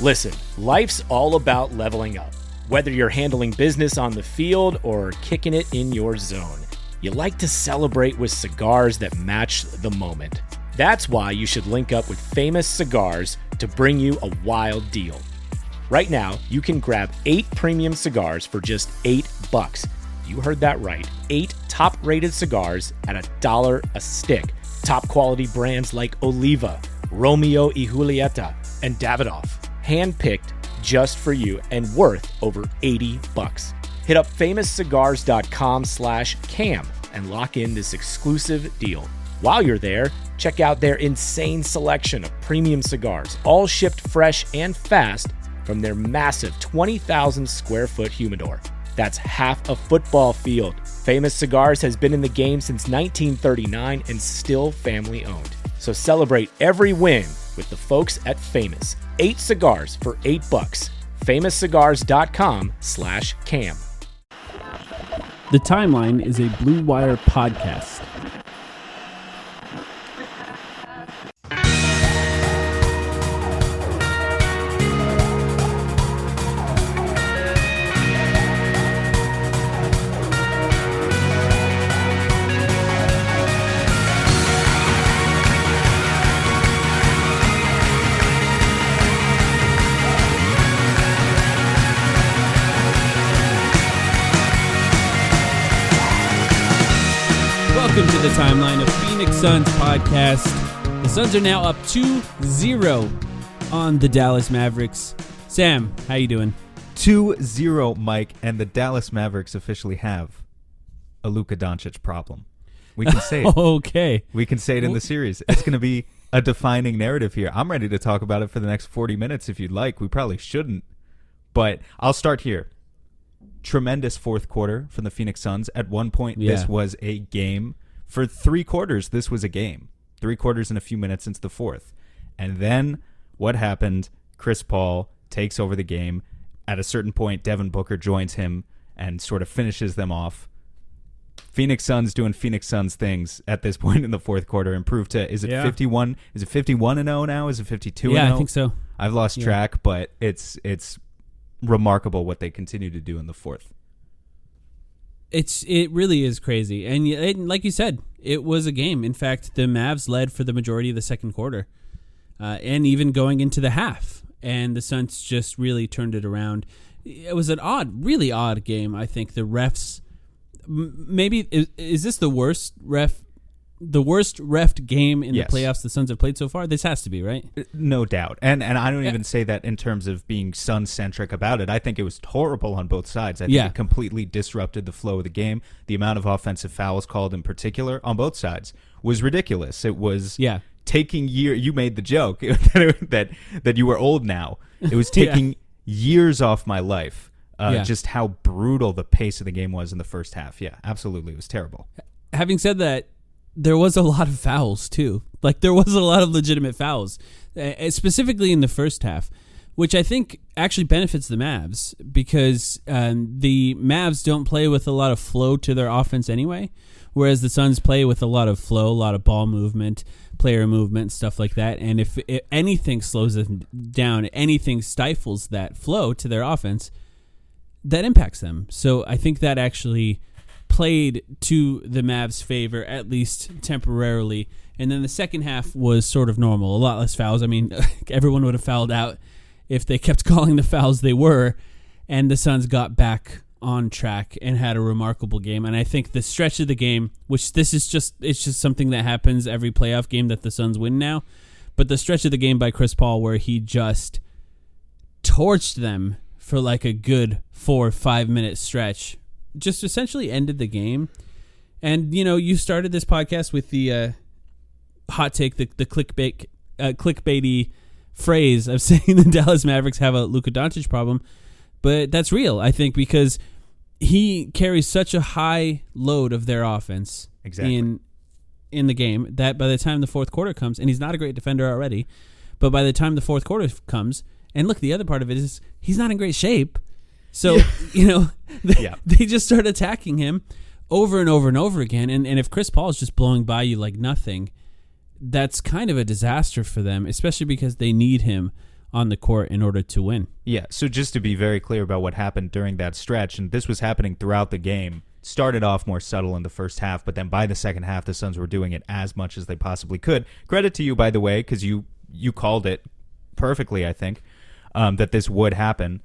Listen, life's all about leveling up. Whether you're handling business on the field or kicking it in your zone, you like to celebrate with cigars that match the moment. That's why you should link up with Famous Cigars to bring you a wild deal. Right now, you can grab 8 premium cigars for just $8. You heard that right. 8 top-rated cigars at $1 a stick. Top quality brands like Oliva, Romeo y Julieta, and Davidoff. Handpicked just for you and worth over $80. Hit up famouscigars.com/cam and lock in this exclusive deal. While you're there, check out their insane selection of premium cigars, all shipped fresh and fast from their massive 20,000 square foot humidor. That's half a football field. Famous Cigars has been in the game since 1939 and still family owned. So celebrate every win with the folks at Famous. 8 cigars for $8. famouscigars.com/cam. The Timeline is a Blue Wire podcast. Welcome to the Timeline of Phoenix Suns podcast. The Suns are now up 2-0 on the Dallas Mavericks. Sam, how you doing? 2-0, Mike, and the Dallas Mavericks officially have a Luka Doncic problem. We can say it. Okay. We can say it in the series. It's going to be a defining narrative here. I'm ready to talk about it for the next 40 minutes if you'd like. We probably shouldn't, but I'll start here. Tremendous fourth quarter from the Phoenix Suns. At one point, This was a game. For 3 quarters, this was a game. 3 quarters and a few minutes into the fourth. And then what happened? Chris Paul takes over the game. At a certain point, Devin Booker joins him and sort of finishes them off. Phoenix Suns doing Phoenix Suns things at this point in the fourth quarter. Improved to, is it 51? Is it 51-0 now? Is it 52-0? Yeah, I think so. I've lost track, but it's remarkable what they continue to do in the fourth. It really is crazy. And like you said, it was a game. In fact, the Mavs led for the majority of the second quarter and even going into the half. And the Suns just really turned it around. It was an really odd game, I think. The refs, maybe, is this the worst refed game in the playoffs the Suns have played so far? This has to be, right? No doubt. And I don't even say that in terms of being Sun-centric about it. I think it was horrible on both sides. I think it completely disrupted the flow of the game. The amount of offensive fouls called in particular on both sides was ridiculous. It was taking years. You made the joke that you were old now. It was taking years off my life. Just how brutal the pace of the game was in the first half. Yeah, absolutely. It was terrible. Having said that, there was a lot of fouls, too. Like, there was a lot of legitimate fouls, specifically in the first half, which I think actually benefits the Mavs because the Mavs don't play with a lot of flow to their offense anyway, whereas the Suns play with a lot of flow, a lot of ball movement, player movement, stuff like that. And if anything slows them down, anything stifles that flow to their offense, that impacts them. So I think that actually played to the Mavs' favor, at least temporarily. And then the second half was sort of normal, a lot less fouls. I mean, everyone would have fouled out if they kept calling the fouls they were. And the Suns got back on track and had a remarkable game. And I think the stretch of the game, which it's just something that happens every playoff game that the Suns win now. But the stretch of the game by Chris Paul where he just torched them for like a good 4 or 5 minute stretch just essentially ended the game. And, you started this podcast with the hot take, the clickbaity phrase of saying the Dallas Mavericks have a Luka Doncic problem. But that's real, I think, because he carries such a high load of their offense in the game that by the time the fourth quarter comes, and he's not a great defender already, but by the time the fourth quarter comes, and look, the other part of it is he's not in great shape. So, they just start attacking him over and over and over again. And if Chris Paul is just blowing by you like nothing, that's kind of a disaster for them, especially because they need him on the court in order to win. Yeah, so just to be very clear about what happened during that stretch, and this was happening throughout the game, started off more subtle in the first half, but then by the second half, the Suns were doing it as much as they possibly could. Credit to you, by the way, because you called it perfectly, I think, that this would happen.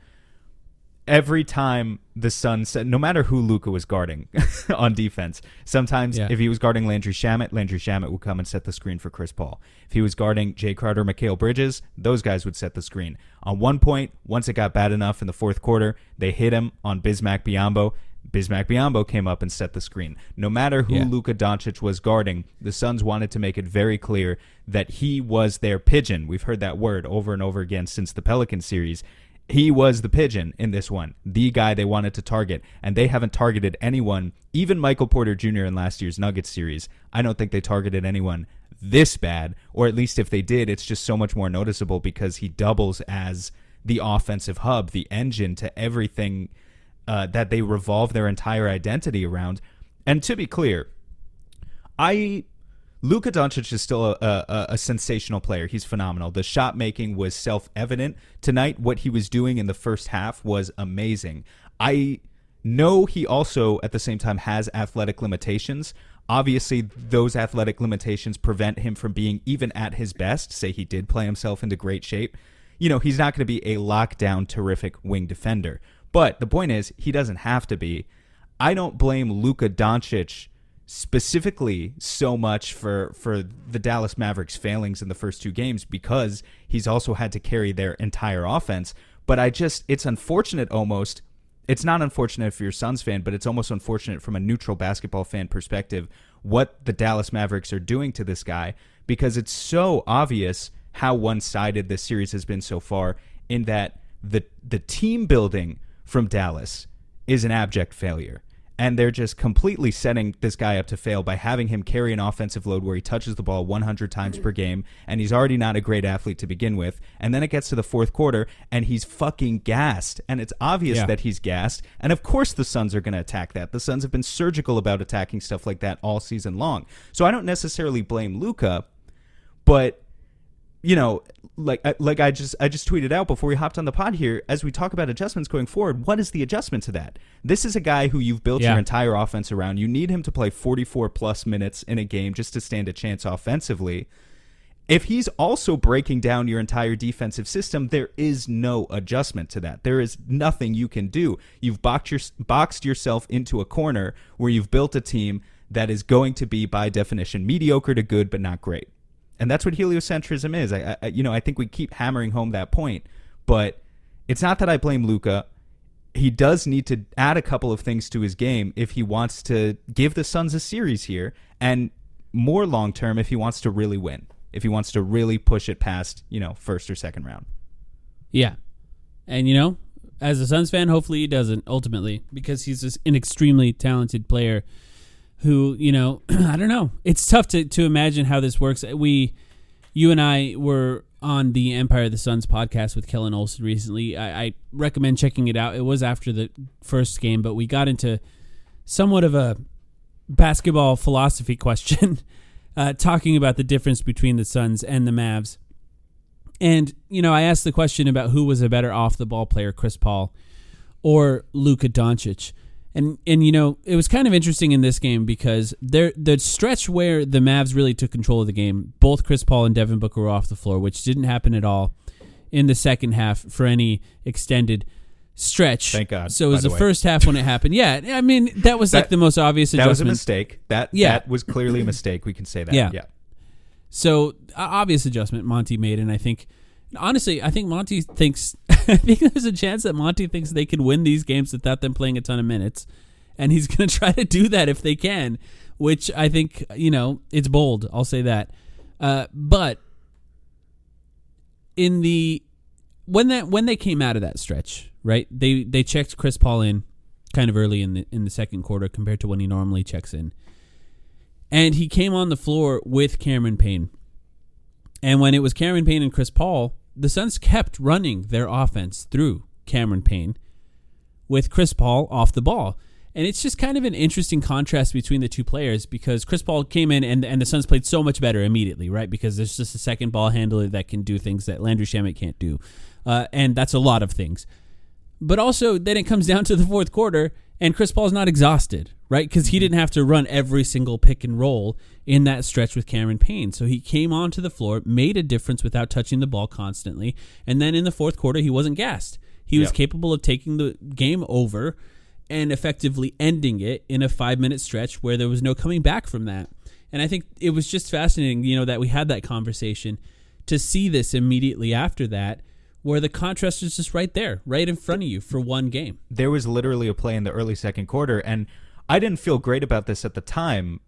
Every time the Suns said, no matter who Luka was guarding on defense, sometimes if he was guarding Landry Shamet would come and set the screen for Chris Paul. If he was guarding Jay Crowder, Mikal Bridges, those guys would set the screen. On one point, once it got bad enough in the fourth quarter, they hit him on Bismack Biyombo. Bismack Biyombo came up and set the screen. No matter who Luka Doncic was guarding, the Suns wanted to make it very clear that he was their pigeon. We've heard that word over and over again since the Pelicans series. He was the pigeon in this one, the guy they wanted to target, and they haven't targeted anyone, even Michael Porter Jr. in last year's Nuggets series. I don't think they targeted anyone this bad, or at least if they did, it's just so much more noticeable because he doubles as the offensive hub, the engine to everything that they revolve their entire identity around. And to be clear, Luka Doncic is still a sensational player. He's phenomenal. The shot making was self-evident. Tonight, what he was doing in the first half was amazing. I know he also, at the same time, has athletic limitations. Obviously, those athletic limitations prevent him from being even at his best. Say he did play himself into great shape. You know, he's not going to be a lockdown, terrific wing defender. But the point is, he doesn't have to be. I don't blame Luka Doncic specifically so much for the Dallas Mavericks' failings in the first two games because he's also had to carry their entire offense. But it's unfortunate almost. It's not unfortunate if you're a Suns fan, but it's almost unfortunate from a neutral basketball fan perspective what the Dallas Mavericks are doing to this guy because it's so obvious how one-sided this series has been so far in that the team building from Dallas is an abject failure. And they're just completely setting this guy up to fail by having him carry an offensive load where he touches the ball 100 times per game, and he's already not a great athlete to begin with. And then it gets to the fourth quarter, and he's fucking gassed. And it's obvious that he's gassed. And of course the Suns are going to attack that. The Suns have been surgical about attacking stuff like that all season long. So I don't necessarily blame Luka, but you know, like I just tweeted out before we hopped on the pod here, as we talk about adjustments going forward, what is the adjustment to that? This is a guy who you've built your entire offense around. You need him to play 44-plus minutes in a game just to stand a chance offensively. If he's also breaking down your entire defensive system, there is no adjustment to that. There is nothing you can do. You've boxed yourself into a corner where you've built a team that is going to be, by definition, mediocre to good but not great. And that's what heliocentrism is. I think we keep hammering home that point, but it's not that I blame Luka. He does need to add a couple of things to his game if he wants to give the Suns a series here, and more long-term if he wants to really win, if he wants to really push it past, first or second round. Yeah. And, as a Suns fan, hopefully he doesn't ultimately because he's just an extremely talented player who, I don't know. It's tough to imagine how this works. You and I were on the Empire of the Suns podcast with Kellen Olson recently. I recommend checking it out. It was after the first game, but we got into somewhat of a basketball philosophy question, talking about the difference between the Suns and the Mavs. And, I asked the question about who was a better off-the-ball player, Chris Paul or Luka Doncic. And it was kind of interesting in this game because the stretch where the Mavs really took control of the game, both Chris Paul and Devin Booker were off the floor, which didn't happen at all in the second half for any extended stretch. Thank God. So it was the first half when it happened. Yeah, I mean, that was like the most obvious adjustment. That was a mistake. That was clearly a mistake. We can say that. Yeah. So obvious adjustment Monty made, and I think... Honestly, I think Monty thinks... I think there's a chance that Monty thinks they can win these games without them playing a ton of minutes. And he's going to try to do that if they can, which I think, it's bold. I'll say that. But in when they came out of that stretch, right, they checked Chris Paul in kind of early in the second quarter compared to when he normally checks in. And he came on the floor with Cameron Payne. And when it was Cameron Payne and Chris Paul, the Suns kept running their offense through Cameron Payne with Chris Paul off the ball. And it's just kind of an interesting contrast between the two players because Chris Paul came in and the Suns played so much better immediately, right? Because there's just a second ball handler that can do things that Landry Shamet can't do. And that's a lot of things. But also, then it comes down to the fourth quarter, and Chris Paul's not exhausted, right? Because he didn't have to run every single pick and roll in that stretch with Cameron Payne. So he came onto the floor, made a difference without touching the ball constantly. And then in the fourth quarter, he wasn't gassed. He was capable of taking the game over and effectively ending it in a 5-minute stretch where there was no coming back from that. And I think it was just fascinating, that we had that conversation to see this immediately after that, where the contrast is just right there, right in front of you for one game. There was literally a play in the early second quarter, and I didn't feel great about this at the time,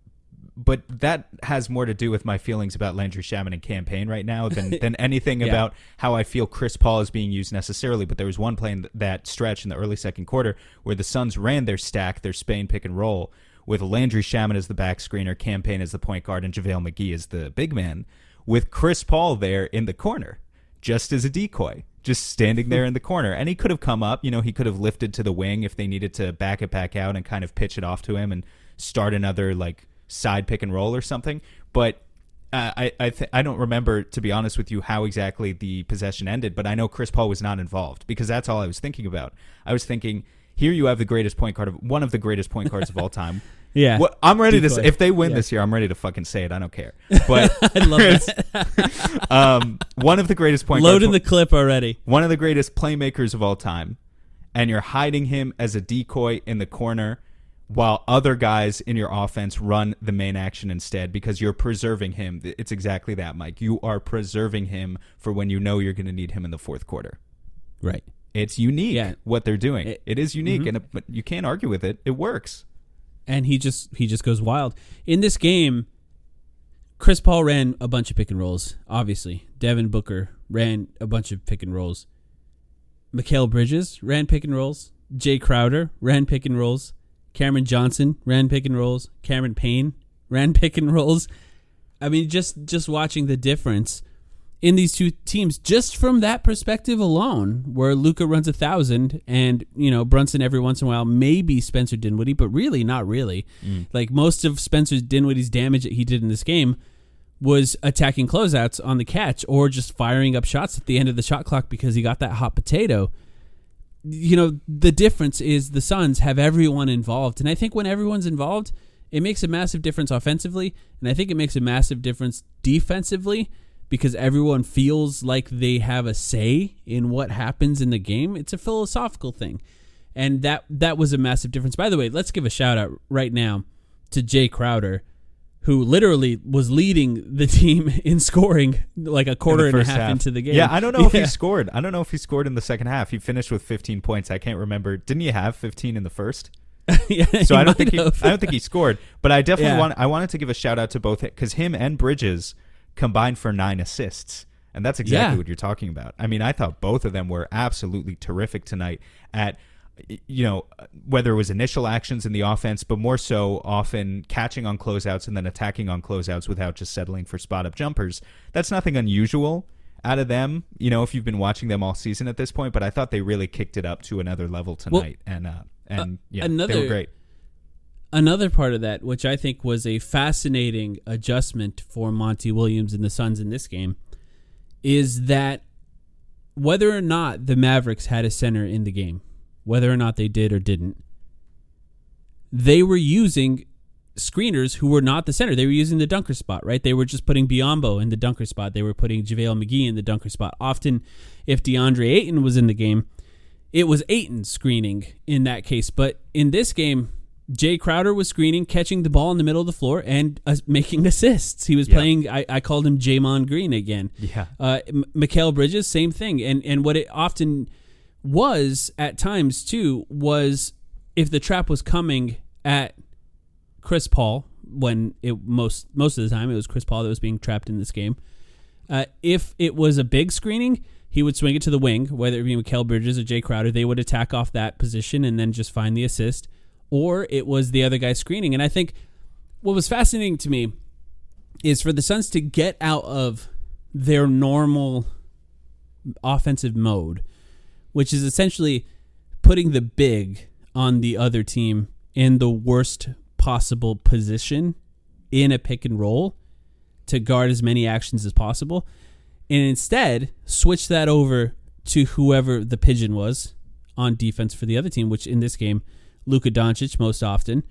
but that has more to do with my feelings about Landry Shamet and Cam Payne right now than anything about how I feel Chris Paul is being used necessarily. But there was one play in that stretch in the early second quarter where the Suns ran their stack, their Spain pick and roll, with Landry Shamet as the back screener, Cam Payne as the point guard, and JaVale McGee as the big man, with Chris Paul there in the corner, just as a decoy, just standing there in the corner. And he could have come up, he could have lifted to the wing if they needed to back it back out and kind of pitch it off to him and start another side pick and roll or something. But I don't remember, to be honest with you, how exactly the possession ended, but I know Chris Paul was not involved because that's all I was thinking about. I was thinking, here you have the greatest point guard one of the greatest point guards of all time. Yeah. Well, I'm ready to say, if they win this year, I'm ready to fucking say it. I don't care. But I love that. one of the greatest point guards. Loading the clip already. One of the greatest playmakers of all time, and you're hiding him as a decoy in the corner while other guys in your offense run the main action instead because you're preserving him. It's exactly that, Mike. You are preserving him for when you know you're going to need him in the fourth quarter. Right. It's unique what they're doing. It is unique, but you can't argue with it. It works. And he just goes wild. In this game, Chris Paul ran a bunch of pick and rolls, obviously. Devin Booker ran a bunch of pick and rolls. Mikal Bridges ran pick and rolls. Jay Crowder ran pick and rolls. Cameron Johnson ran pick and rolls. Cameron Payne ran pick and rolls. I mean, just watching the difference in these two teams, just from that perspective alone, where Luka runs 1,000 and, Brunson every once in a while, maybe Spencer Dinwiddie, but really not really. Most of Spencer Dinwiddie's damage that he did in this game was attacking closeouts on the catch or just firing up shots at the end of the shot clock because he got that hot potato. The difference is the Suns have everyone involved. And I think when everyone's involved, it makes a massive difference offensively. And I think it makes a massive difference defensively because everyone feels like they have a say in what happens in the game. It's a philosophical thing. And that was a massive difference. By the way, let's give a shout out right now to Jay Crowder, who literally was leading the team in scoring like a quarter and a half into the game. Yeah, I don't know if he scored. I don't know if he scored in the second half. He finished with 15 points. I can't remember. Didn't he have 15 in the first? So I don't think he scored. But I definitely wanted to give a shout out to both because him and Bridges combined for 9 assists. And that's exactly what you're talking about. I mean, I thought both of them were absolutely terrific tonight at whether it was initial actions in the offense, but more so often catching on closeouts and then attacking on closeouts without just settling for spot-up jumpers. That's nothing unusual out of them, if you've been watching them all season at this point, but I thought they really kicked it up to another level tonight. They were great. Another part of that, which I think was a fascinating adjustment for Monty Williams and the Suns in this game, is that whether or not the Mavericks had a center in the game, whether or not they did or didn't, they were using screeners who were not the center. They were using the dunker spot, right? They were just putting Biyombo in the dunker spot. They were putting JaVale McGee in the dunker spot. Often, if DeAndre Ayton was in the game, it was Ayton screening in that case. But in this game, Jay Crowder was screening, catching the ball in the middle of the floor, and making assists. He was playing, I called him Jamon Green again. Yeah. Mikal Bridges, same thing. And what it often was at times too was if the trap was coming at Chris Paul, when it most of the time it was Chris Paul that was being trapped in this game. If it was a big screening, he would swing it to the wing, whether it be Mikal Bridges or Jay Crowder. They would attack off that position and then just find the assist. Or it was the other guy screening. And I think what was fascinating to me is for the Suns to get out of their normal offensive mode, which is essentially putting the big on the other team in the worst possible position in a pick and roll to guard as many actions as possible, and instead switch that over to whoever the pigeon was on defense for the other team, which in this game, Luka Doncic most often,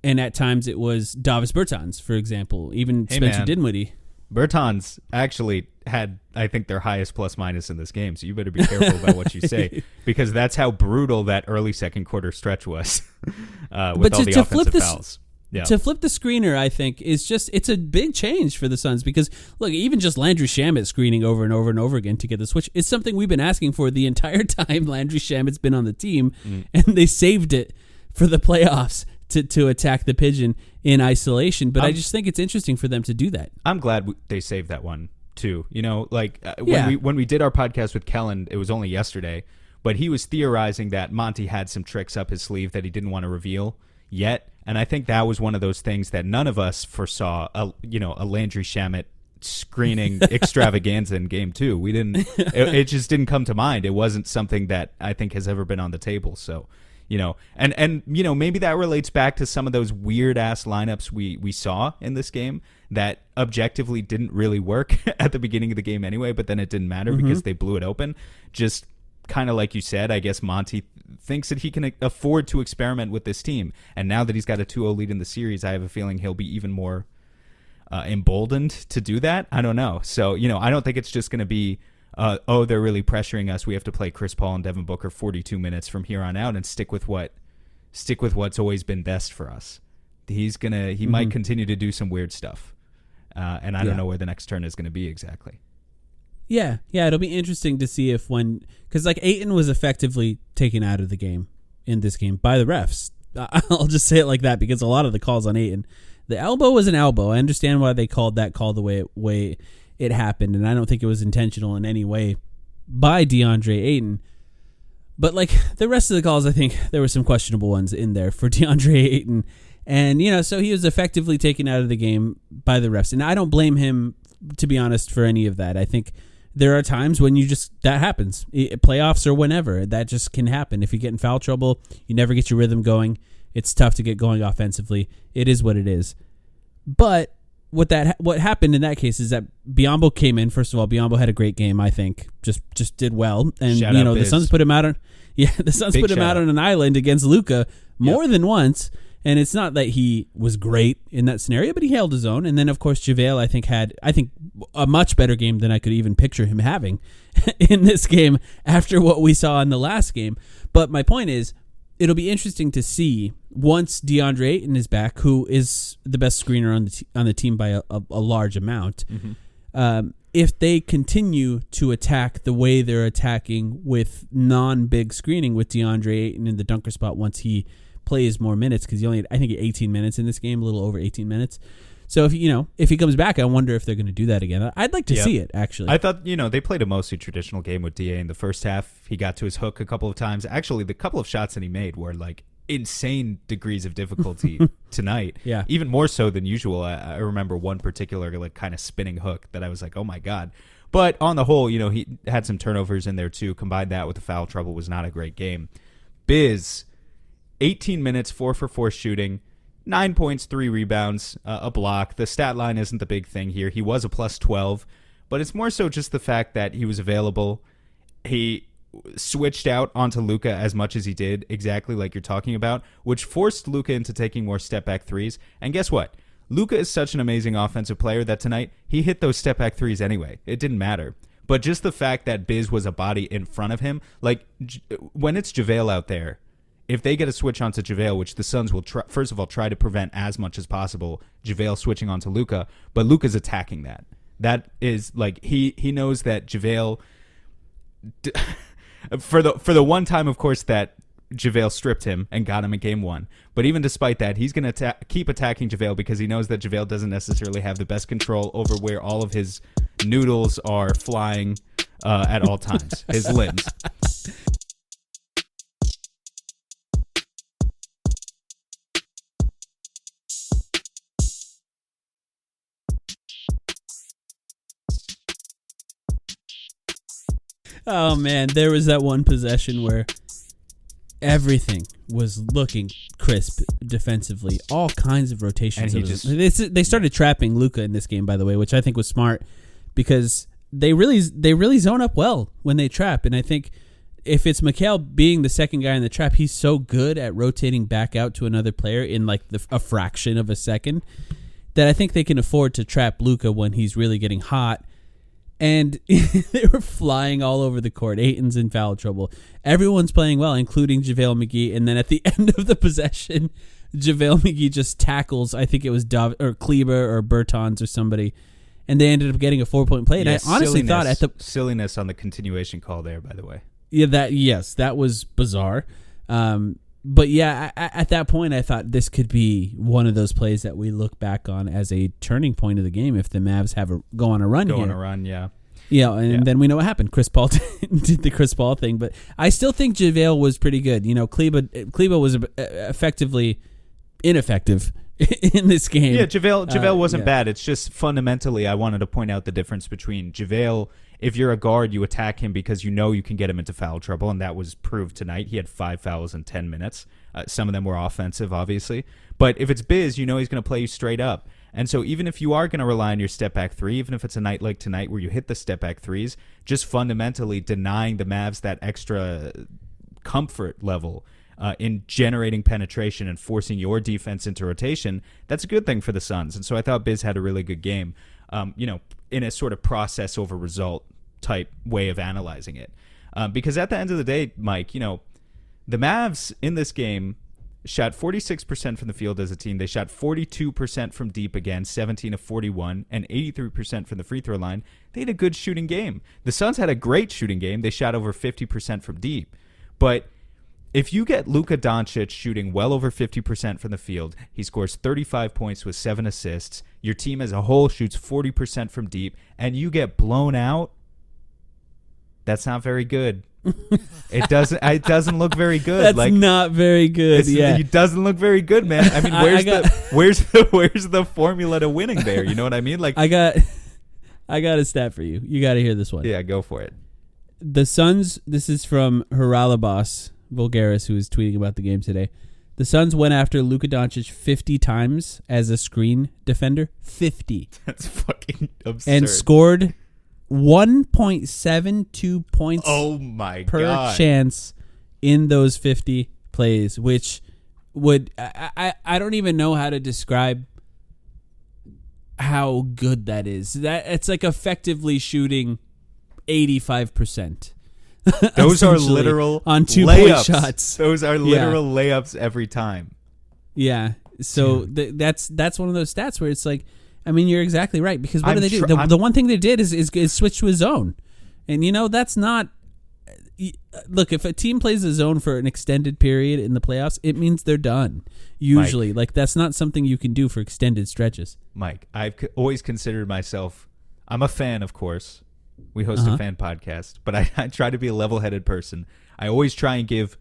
and at times it was Davis Bertans, for example, even Spencer Dinwiddie. Bertans actually had, I think, their highest plus minus in this game, so you better be careful about what you say, because that's how brutal that early second quarter stretch was with all the offensive fouls. Yeah. To flip the screener, I think, is it's a big change for the Suns because, look, even just Landry Shamet screening over and over and over again to get the switch is something we've been asking for the entire time Landry Shamet's been on the team, and they saved it for the playoffs to attack the pigeon in isolation. But I just think it's interesting for them to do that. I'm glad they saved that one, too. You know, like when we did our podcast with Kellen, it was only yesterday, but he was theorizing that Monty had some tricks up his sleeve that he didn't want to reveal yet. And I think that was one of those things that none of us foresaw, a Landry Shamet screening extravaganza in game 2. We didn't, it just didn't come to mind. It wasn't something that I think has ever been on the table. So, and maybe that relates back to some of those weird ass lineups we saw in this game that objectively didn't really work at the beginning of the game anyway, but then it didn't matter because they blew it open. Just kind of like you said, I guess Monty thinks that he can afford to experiment with this team. And now that he's got a 2-0 lead in the series, I have a feeling he'll be even more emboldened to do that. I don't know. So, I don't think it's just going to be, they're really pressuring us. We have to play Chris Paul and Devin Booker 42 minutes from here on out and stick with what's always been best for us. He might continue to do some weird stuff. And I don't know where the next turn is going to be exactly. Yeah, it'll be interesting to see because Ayton was effectively taken out of the game in this game by the refs. I'll just say it like that because a lot of the calls on Ayton, the elbow was an elbow. I understand why they called that call the way it happened, and I don't think it was intentional in any way by DeAndre Ayton. But the rest of the calls, I think there were some questionable ones in there for DeAndre Ayton, and so he was effectively taken out of the game by the refs, and I don't blame him, to be honest, for any of that. I think there are times when that happens, playoffs or whenever, that just can happen. If you get in foul trouble, you never get your rhythm going. It's tough to get going offensively. It is what it is. But what happened in that case is that Biyombo came in. First of all, Biyombo had a great game, I think. Just did well. And the Suns put him out on an island against Luka more than once. And it's not that he was great in that scenario, but he held his own. And then, of course, JaVale, I think, had a much better game than I could even picture him having in this game after what we saw in the last game. But my point is, it'll be interesting to see once DeAndre Ayton is back, who is the best screener on the team by a large amount, if they continue to attack the way they're attacking with non-big screening with DeAndre Ayton in the dunker spot once he plays more minutes, because he only had, I think, 18 minutes in this game, a little over 18 minutes. So if he comes back, I wonder if they're going to do that again. I'd like to see it, actually. I thought, they played a mostly traditional game with DA in the first half. He got to his hook a couple of times. Actually, the couple of shots that he made were insane degrees of difficulty tonight. Yeah. Even more so than usual. I remember one particular kind of spinning hook that I was like, oh my God. But on the whole, he had some turnovers in there too. Combined that with the foul trouble, was not a great game. Biz, 18 minutes, 4 for 4 shooting, 9 points, 3 rebounds, a block. The stat line isn't the big thing here. He was a plus 12, but it's more so just the fact that he was available. He switched out onto Luka as much as he did, exactly like you're talking about, which forced Luka into taking more step-back threes. And guess what? Luka is such an amazing offensive player that tonight he hit those step-back threes anyway. It didn't matter. But just the fact that Biz was a body in front of him, when it's JaVale out there, if they get a switch onto JaVale, which the Suns will first of all try to prevent as much as possible, JaVale switching onto Luka, but Luka's attacking that. That is he knows that JaVale, for the one time, of course, that JaVale stripped him and got him in game 1. But even despite that, he's going to keep attacking JaVale because he knows that JaVale doesn't necessarily have the best control over where all of his noodles are flying at all times, his limbs. Oh man, there was that one possession where everything was looking crisp defensively. All kinds of rotations. And They started trapping Luka in this game, by the way, which I think was smart because they really zone up well when they trap. And I think if it's Mikal being the second guy in the trap, he's so good at rotating back out to another player in like a fraction of a second that I think they can afford to trap Luka when he's really getting hot. And they were flying all over the court. Ayton's in foul trouble. Everyone's playing well, including JaVale McGee. And then at the end of the possession, JaVale McGee just tackles, I think it was Kleber or Bertans or somebody. And they ended up getting a 4-point play. And I honestly thought at the silliness on the continuation call there, by the way. Yeah, that was bizarre. But yeah, at that point, I thought this could be one of those plays that we look back on as a turning point of the game if the Mavs go on a run. Yeah. Yeah, and then we know what happened. Chris Paul did the Chris Paul thing, but I still think JaVale was pretty good. You know, Kleber was effectively ineffective in this game. Yeah, JaVale wasn't bad. It's just fundamentally, I wanted to point out the difference between JaVale. If you're a guard, you attack him because you know you can get him into foul trouble, and that was proved tonight. He had 5 fouls in 10 minutes. Some of them were offensive, obviously. But if it's Biz, you know he's going to play you straight up. And so even if you are going to rely on your step-back three, even if it's a night like tonight where you hit the step-back threes, just fundamentally denying the Mavs that extra comfort level in generating penetration and forcing your defense into rotation, that's a good thing for the Suns. And so I thought Biz had a really good game. In a sort of process over result type way of analyzing it. Because at the end of the day, Mike, the Mavs in this game shot 46% from the field as a team. They shot 42% from deep again, 17 of 41, and 83% from the free throw line. They had a good shooting game. The Suns had a great shooting game. They shot over 50% from deep. But if you get Luka Doncic shooting well over 50% from the field, he scores 35 points with 7 assists, your team as a whole shoots 40% from deep, and you get blown out, that's not very good. It doesn't look very good. That's not very good. Yeah, it doesn't look very good, man. I mean, where's the formula to winning there? You know what I mean? Like, I got a stat for you. You got to hear this one. Yeah, go for it. The Suns. This is from Haralabos Vulgaris, who was tweeting about the game today. The Suns went after Luka Doncic 50 times as a screen defender. 50. That's fucking absurd. And scored 1.72 points per chance in those 50 plays, which would I don't even know how to describe how good that is. That it's like effectively shooting 85%. Those are literal on 2-point shots. Those are literal layups every time. Yeah. So that's one of those stats where it's like, I mean, you're exactly right, because what do they do? The one thing they did is switch to a zone. And, that's not... Look, if a team plays a zone for an extended period in the playoffs, it means they're done. Usually. Mike, that's not something you can do for extended stretches. Mike, I've always considered myself... I'm a fan, of course. We host a fan podcast, but I try to be a level-headed person. I always try and give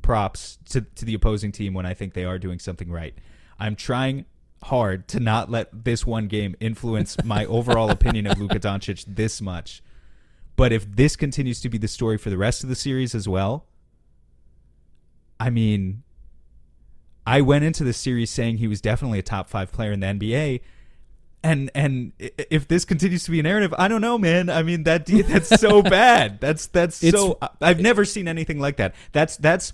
props to the opposing team when I think they are doing something right. I'm trying hard to not let this one game influence my overall opinion of Luka Doncic this much. But if this continues to be the story for the rest of the series as well, I mean, I went into the series saying he was definitely a top 5 player in the NBA. And if this continues to be a narrative, I don't know, man. I mean, that's so bad. That's so. I've never seen anything like that. That's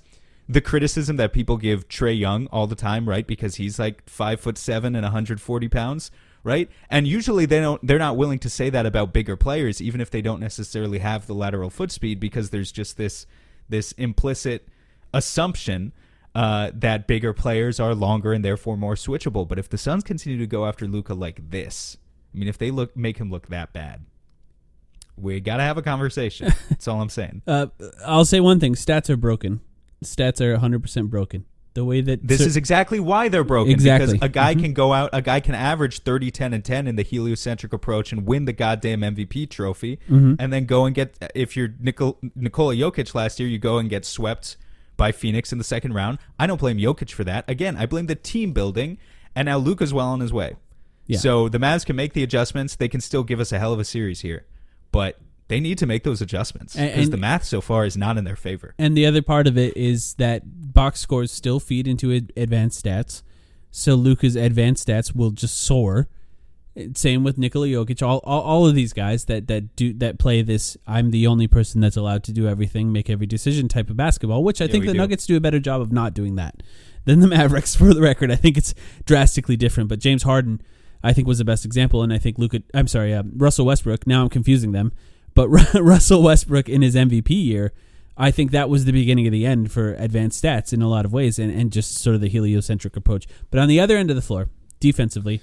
the criticism that people give Trae Young all the time, right? Because he's like 5'7" and 140 pounds, right? And usually they're not willing to say that about bigger players, even if they don't necessarily have the lateral foot speed, because there's just this implicit assumption that bigger players are longer and therefore more switchable. But if the Suns continue to go after Luka like this, I mean, if they make him look that bad, we got to have a conversation. That's all I'm saying. I'll say one thing. Stats are broken. Stats are 100% broken. The way that this is exactly why they're broken. Exactly. Because a guy can go out, a guy can average 30, 10, and 10 in the heliocentric approach and win the goddamn MVP trophy, and then go and get, if you're Nikola Jokic last year, you go and get swept by Phoenix in the second round. I don't blame Jokic for that. Again, I blame the team building, and now Luka's well on his way. Yeah. So the Mavs can make the adjustments. They can still give us a hell of a series here. But they need to make those adjustments because And- the math so far is not in their favor. And the other part of it is that box scores still feed into advanced stats. So Luka's advanced stats will just soar. Same with Nikola Jokic. All of these guys that play this I'm the only person that's allowed to do everything, make every decision type of basketball, which I think the Nuggets do a better job of not doing that than the Mavericks. For the record, I think it's drastically different. But James Harden, I think, was the best example, and I think Russell Westbrook. Now I'm confusing them, but Russell Westbrook in his MVP year, I think that was the beginning of the end for advanced stats in a lot of ways, and just sort of the heliocentric approach. But on the other end of the floor, defensively,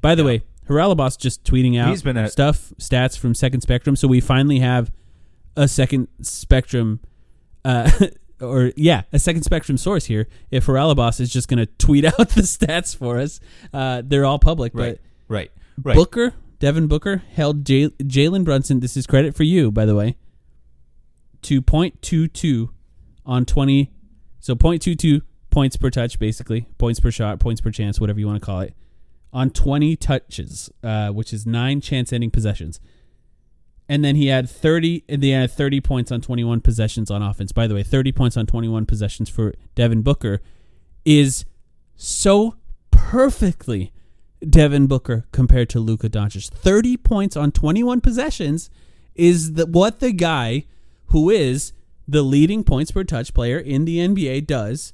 by the way, Haralabos just tweeting out stats from Second Spectrum, so we finally have a Second Spectrum, a Second Spectrum source here. If Haralabos is just going to tweet out the stats for us, they're all public. Right. Devin Booker held Jalen Brunson. This is credit for you, by the way. To 0.22 on 20, so 0.22 points per touch, basically points per shot, points per chance, whatever you want to call it, on 20 touches, which is 9 chance-ending possessions. And then he had 30 points on 21 possessions on offense. By the way, 30 points on 21 possessions for Devin Booker is so perfectly Devin Booker compared to Luka Doncic. 30 points on 21 possessions is what the guy who is the leading points per touch player in the NBA does,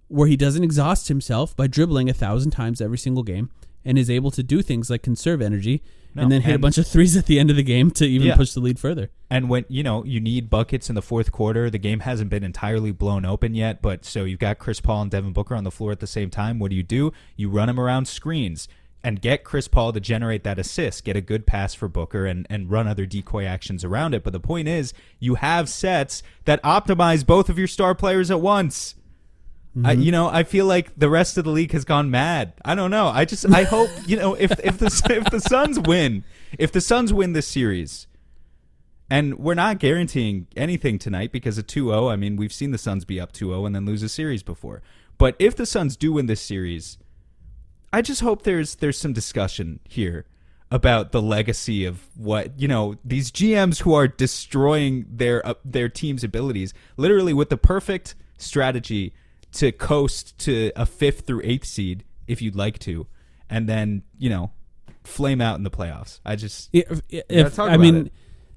where he doesn't exhaust himself by dribbling 1,000 times every single game and is able to do things like conserve energy and then hit a bunch of threes at the end of the game to even push the lead further. And when, you need buckets in the fourth quarter, the game hasn't been entirely blown open yet, but so you've got Chris Paul and Devin Booker on the floor at the same time. What do? You run them around screens and get Chris Paul to generate that assist, get a good pass for Booker, and run other decoy actions around it. But the point is, you have sets that optimize both of your star players at once. Mm-hmm. I feel like the rest of the league has gone mad. I don't know. I hope, if the Suns win this series, and we're not guaranteeing anything tonight because of 2-0. I mean, we've seen the Suns be up 2-0 and then lose a series before. But if the Suns do win this series, I just hope there's some discussion here about the legacy of what, these GMs who are destroying their team's abilities, literally with the perfect strategy to coast to a 5th through 8th seed if you'd like to, and then, flame out in the playoffs.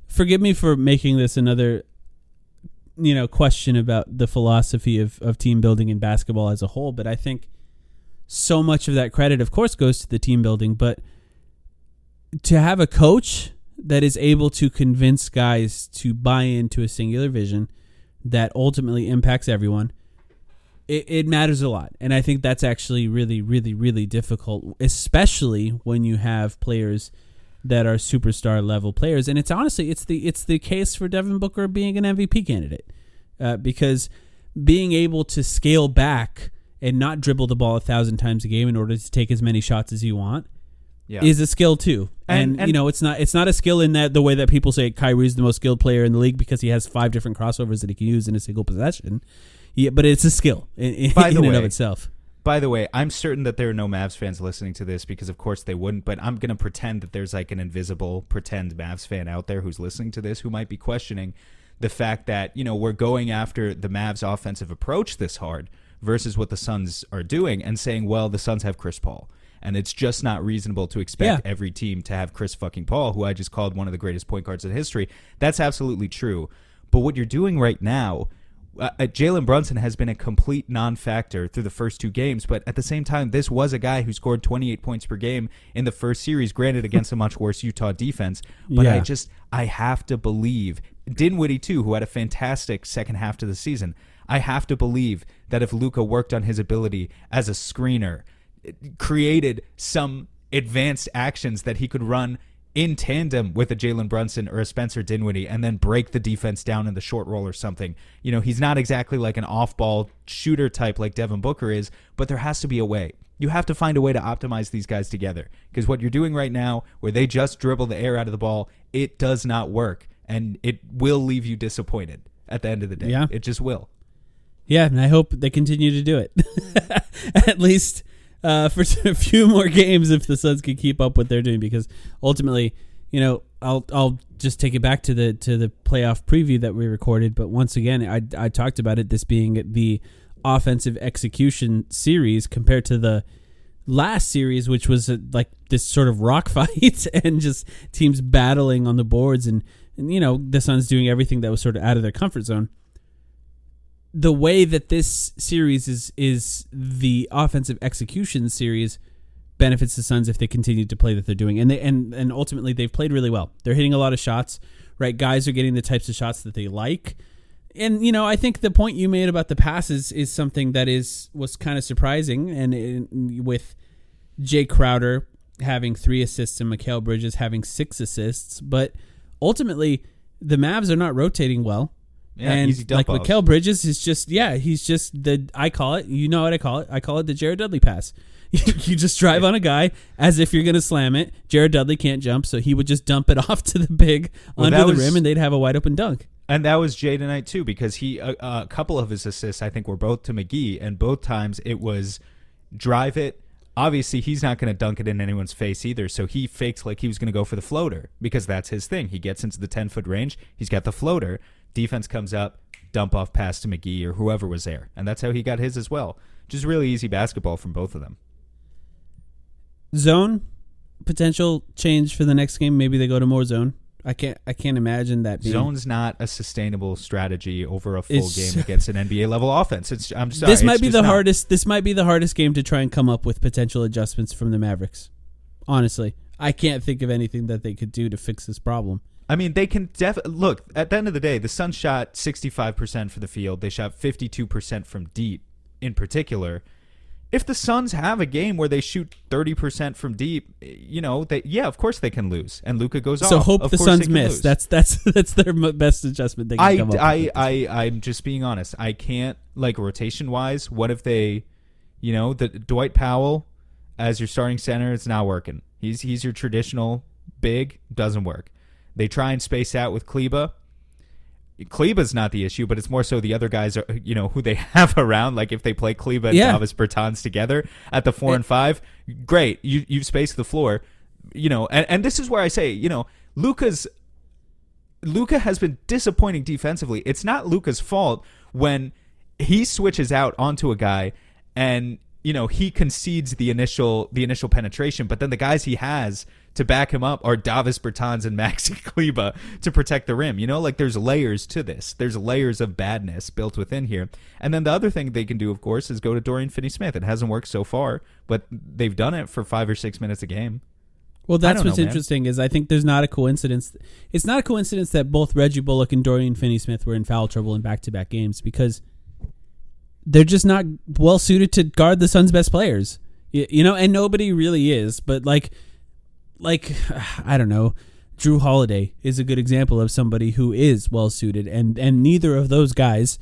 Forgive me for making this another, question about the philosophy of team building in basketball as a whole, but I think so much of that credit, of course, goes to the team building, but to have a coach that is able to convince guys to buy into a singular vision that ultimately impacts everyone, it matters a lot. And I think that's actually really, really, really difficult, especially when you have players that are superstar level players. And it's the case for Devin Booker being an MVP candidate, because being able to scale back and not dribble the ball 1,000 times a game in order to take as many shots as you want is a skill too. And it's not a skill in that the way that people say Kyrie's the most skilled player in the league because he has 5 different crossovers that he can use in a single possession. Yeah, but it's a skill in and of itself. By the way, I'm certain that there are no Mavs fans listening to this because, of course, they wouldn't. But I'm going to pretend that there's like an invisible pretend Mavs fan out there who's listening to this who might be questioning the fact that, we're going after the Mavs offensive approach this hard versus what the Suns are doing and saying, well, the Suns have Chris Paul. And it's just not reasonable to expect every team to have Chris fucking Paul, who I just called one of the greatest point guards in history. That's absolutely true. But what you're doing right now, Jalen Brunson has been a complete non-factor through the first 2 games, but at the same time, this was a guy who scored 28 points per game in the first series, granted against a much worse Utah defense. But I have to believe, Dinwiddie too, who had a fantastic second half to the season, I have to believe that if Luka worked on his ability as a screener, created some advanced actions that he could run in tandem with a Jalen Brunson or a Spencer Dinwiddie and then break the defense down in the short roll or something. He's not exactly like an off-ball shooter type like Devin Booker is, but there has to be a way. You have to find a way to optimize these guys together, because what you're doing right now, where they just dribble the air out of the ball, it does not work, and it will leave you disappointed at the end of the day. Yeah. It just will. Yeah, and I hope they continue to do it. At least for a few more games if the Suns can keep up what they're doing, because ultimately, I'll just take it back to the playoff preview that we recorded. But once again, I talked about it, this being the offensive execution series compared to the last series, which was like this sort of rock fight and just teams battling on the boards, and the Suns doing everything that was sort of out of their comfort zone. The way that this series is the offensive execution series benefits the Suns if they continue to play that they're doing, and ultimately they've played really well. They're hitting a lot of shots, right? Guys are getting the types of shots that they like, and I think the point you made about the passes is something that was kind of surprising, and with Jay Crowder having 3 assists and Mikal Bridges having 6 assists, but ultimately the Mavs are not rotating well. Yeah, and easy dump like offs. Mikal Bridges is just, he's just I call it, what I call it? I call it the Jared Dudley pass. You just drive on a guy as if you're going to slam it. Jared Dudley can't jump, so he would just dump it off to the big under the rim, and they'd have a wide open dunk. And that was Jay tonight too, because he a couple of his assists I think were both to McGee, and both times it was drive it. Obviously, he's not going to dunk it in anyone's face either, so he faked like he was going to go for the floater because that's his thing. He gets into the 10-foot range, he's got the floater. Defense comes up, dump off pass to McGee or whoever was there, and that's how he got his as well. Just really easy basketball from both of them. Zone potential change for the next game. Maybe they go to more zone. I can't imagine that being. Zone's not a sustainable strategy over a full game against an NBA level offense. I'm sorry. This might be the hardest. This might be the hardest game to try and come up with potential adjustments from the Mavericks. Honestly, I can't think of anything that they could do to fix this problem. I mean, they can look, at the end of the day, the Suns shot 65% for the field. They shot 52% from deep in particular. If the Suns have a game where they shoot 30% from deep, of course they can lose. And Luka goes off. So hope of the course Suns they can miss. lose. That's their best adjustment they can come up with. I'm just being honest. I can't, like, rotation-wise, what if they, the Dwight Powell as your starting center, it's not working. He's your traditional big, doesn't work. They try and space out with Kleba. Kleba's not the issue, but it's more so the other guys are, who they have around. Like if they play Kleba and Davis Bertans together at the 4 and 5, great. You've spaced the floor, and this is where I say, Luka has been disappointing defensively. It's not Luka's fault when he switches out onto a guy and he concedes the initial penetration, but then the guys he has to back him up are Davis Bertans and Maxi Kleba to protect the rim. There's layers to this. There's layers of badness built within here. And then the other thing they can do, of course, is go to Dorian Finney-Smith. It hasn't worked so far, but they've done it for 5 or 6 minutes a game. Well, that's what's interesting is I think there's not a coincidence. It's not a coincidence that both Reggie Bullock and Dorian Finney-Smith were in foul trouble in back-to-back games because they're just not well suited to guard the Suns' best players. And nobody really is, but like I don't know, Drew Holiday is a good example of somebody who is well suited, and neither of those guys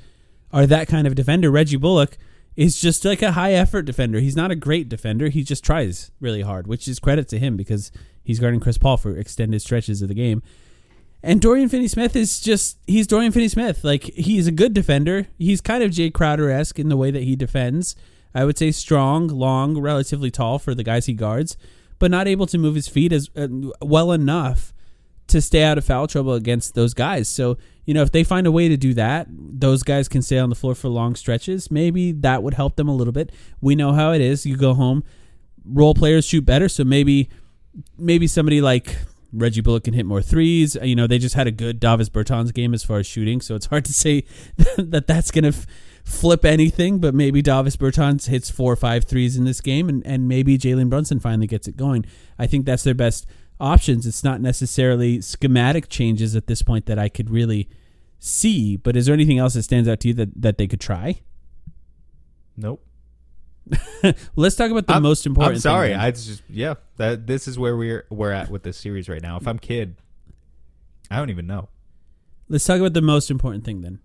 are that kind of defender. Reggie Bullock is just like a high effort defender. He's not a great defender. He just tries really hard, which is credit to him because he's guarding Chris Paul for extended stretches of the game. And Dorian Finney-Smith he's Dorian Finney-Smith. Like, he's a good defender. He's kind of Jay Crowder-esque in the way that he defends. I would say strong, long, relatively tall for the guys he guards, but not able to move his feet as well enough to stay out of foul trouble against those guys. So, if they find a way to do that, those guys can stay on the floor for long stretches. Maybe that would help them a little bit. We know how it is. You go home, role players shoot better, so maybe somebody like Reggie Bullock can hit more threes. They just had a good Davis Bertans game as far as shooting, so it's hard to say that's going to flip anything, but maybe Davis Bertans hits 4 or 5 threes in this game, and maybe Jalen Brunson finally gets it going. I think that's their best options. It's not necessarily schematic changes at this point that I could really see, but is there anything else that stands out to you that they could try? Nope. Let's talk about the most important thing. I'm sorry. This is where we're at with this series right now. If I'm Kid, I don't even know. Let's talk about the most important thing then.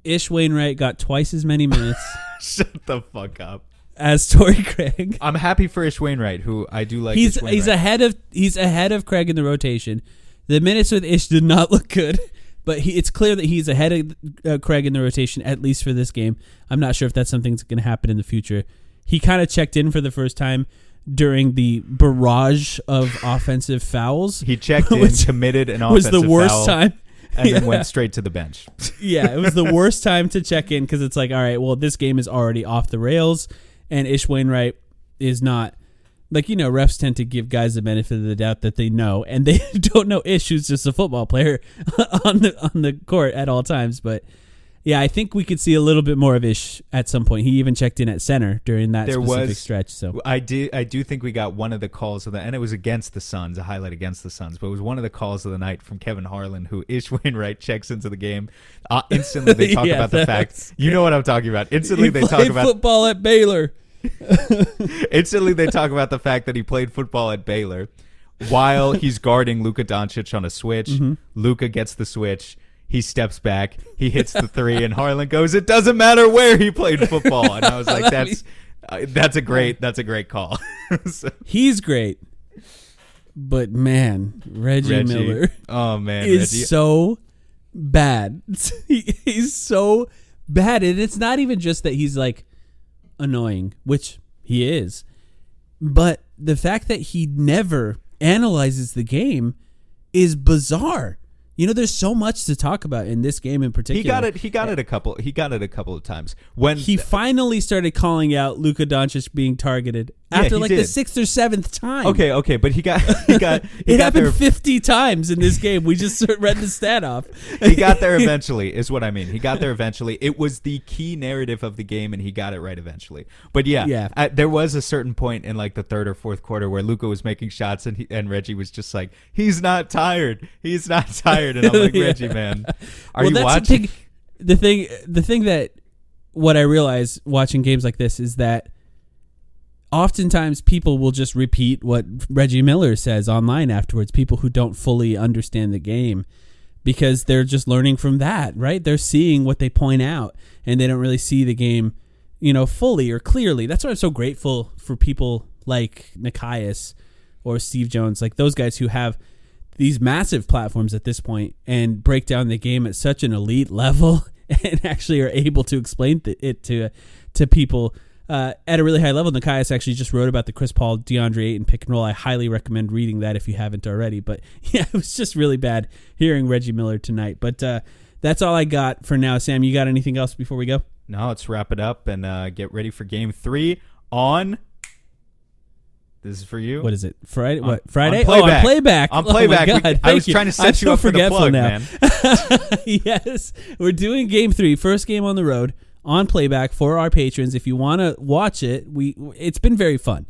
Ish Wainwright got twice as many minutes. Shut the fuck up. As Torrey Craig. I'm happy for Ish Wainwright, who I do like. He's ahead of Craig in the rotation. The minutes with Ish did not look good, but it's clear that he's ahead of Craig in the rotation, at least for this game. I'm not sure if that's something that's going to happen in the future. He kind of checked in for the first time. during the barrage of offensive fouls. He checked in, Which committed an was offensive the worst foul, time. and then Yeah. went straight to the bench. Yeah, it was the worst time to check in because it's like, all right, well, this game is already off the rails, and Ish Wainwright is not. Like, refs tend to give guys the benefit of the doubt that they know, and they don't know Ish, who's just a football player on the court at all times. But yeah, I think we could see a little bit more of Ish at some point. He even checked in at center during that specific stretch. So I do think we got one of the calls of the, and it was against the Suns, a highlight against the Suns, but it was one of the calls of the night from Kevin Harlan, who Ish Wainwright checks into the game. Instantly they talk Yeah, about the fact, you know what I'm talking about. Instantly they talk about football at Baylor. Instantly, they talk about the fact that he played football at Baylor while he's guarding Luka Doncic on a switch. Mm-hmm. Luka gets the switch. He steps back. He hits the three, and Harlan goes, "It doesn't matter where he played football." And I was like, "That's a great call." So, He's great, but man, Reggie Miller, oh man, is Reggie. so bad. He's so bad, and it's not even just that he's like annoying, which he is, but the fact that he never analyzes the game is bizarre. There's so much to talk about in this game in particular. He got it a couple of times when he finally started calling out Luka Doncic being targeted after he the did. 6th or 7th time. Okay, but he got It happened 50 times in this game. We just read the stat off. He got there eventually, is what I mean. He got there eventually. It was the key narrative of the game, and he got it right eventually. But yeah. There was a certain point in like the third or fourth quarter where Luka was making shots, and Reggie was just like, "He's not tired. He's not tired." And I'm like, Yeah. Reggie, man, are you watching? The thing that what I realize watching games like this is that oftentimes people will just repeat what Reggie Miller says online afterwards, people who don't fully understand the game, because they're just learning from that, right? They're seeing what they point out, and they don't really see the game, fully or clearly. That's why I'm so grateful for people like Nikias or Steve Jones, like those guys who have these massive platforms at this point and break down the game at such an elite level and actually are able to explain it to people at a really high level. Nikias actually just wrote about the Chris Paul, DeAndre Ayton pick and roll. I highly recommend reading that if you haven't already. But yeah, it was just really bad hearing Reggie Miller tonight. But that's all I got for now. Sam, you got anything else before we go? No, let's wrap it up and get ready for Game 3 on... This is for you. What is it? Friday? What? Friday? On playback. On playback. On playback. Oh my God. I was trying to set you up for the plug, now. man. Yes. We're doing Game 3, first game on the road, on playback for our patrons. If you want to watch it, it's been very fun.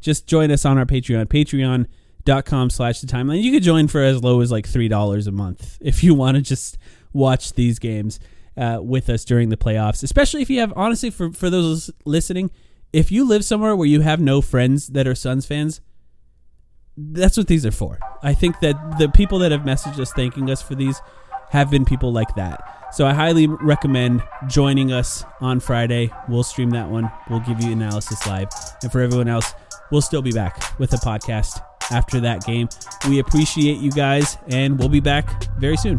Just join us on our Patreon, patreon.com/thetimeline. You could join for as low as like $3 a month if you want to just watch these games with us during the playoffs, especially if you have, honestly, for those listening, if you live somewhere where you have no friends that are Suns fans, that's what these are for. I think that the people that have messaged us thanking us for these have been people like that. So I highly recommend joining us on Friday. We'll stream that one. We'll give you analysis live. And for everyone else, we'll still be back with a podcast after that game. We appreciate you guys, and we'll be back very soon.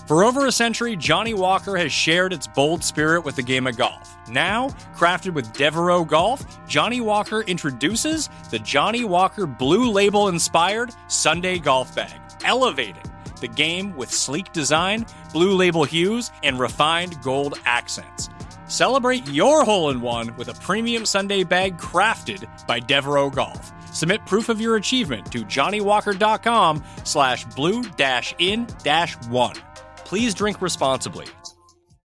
For over a century, Johnny Walker has shared its bold spirit with the game of golf. Now, crafted with Devereaux Golf, Johnny Walker introduces the Johnny Walker Blue Label-inspired Sunday Golf Bag, elevating the game with sleek design, Blue Label hues, and refined gold accents. Celebrate your hole-in-one with a premium Sunday bag crafted by Devereaux Golf. Submit proof of your achievement to johnnywalker.com/blue-in-1. Please drink responsibly.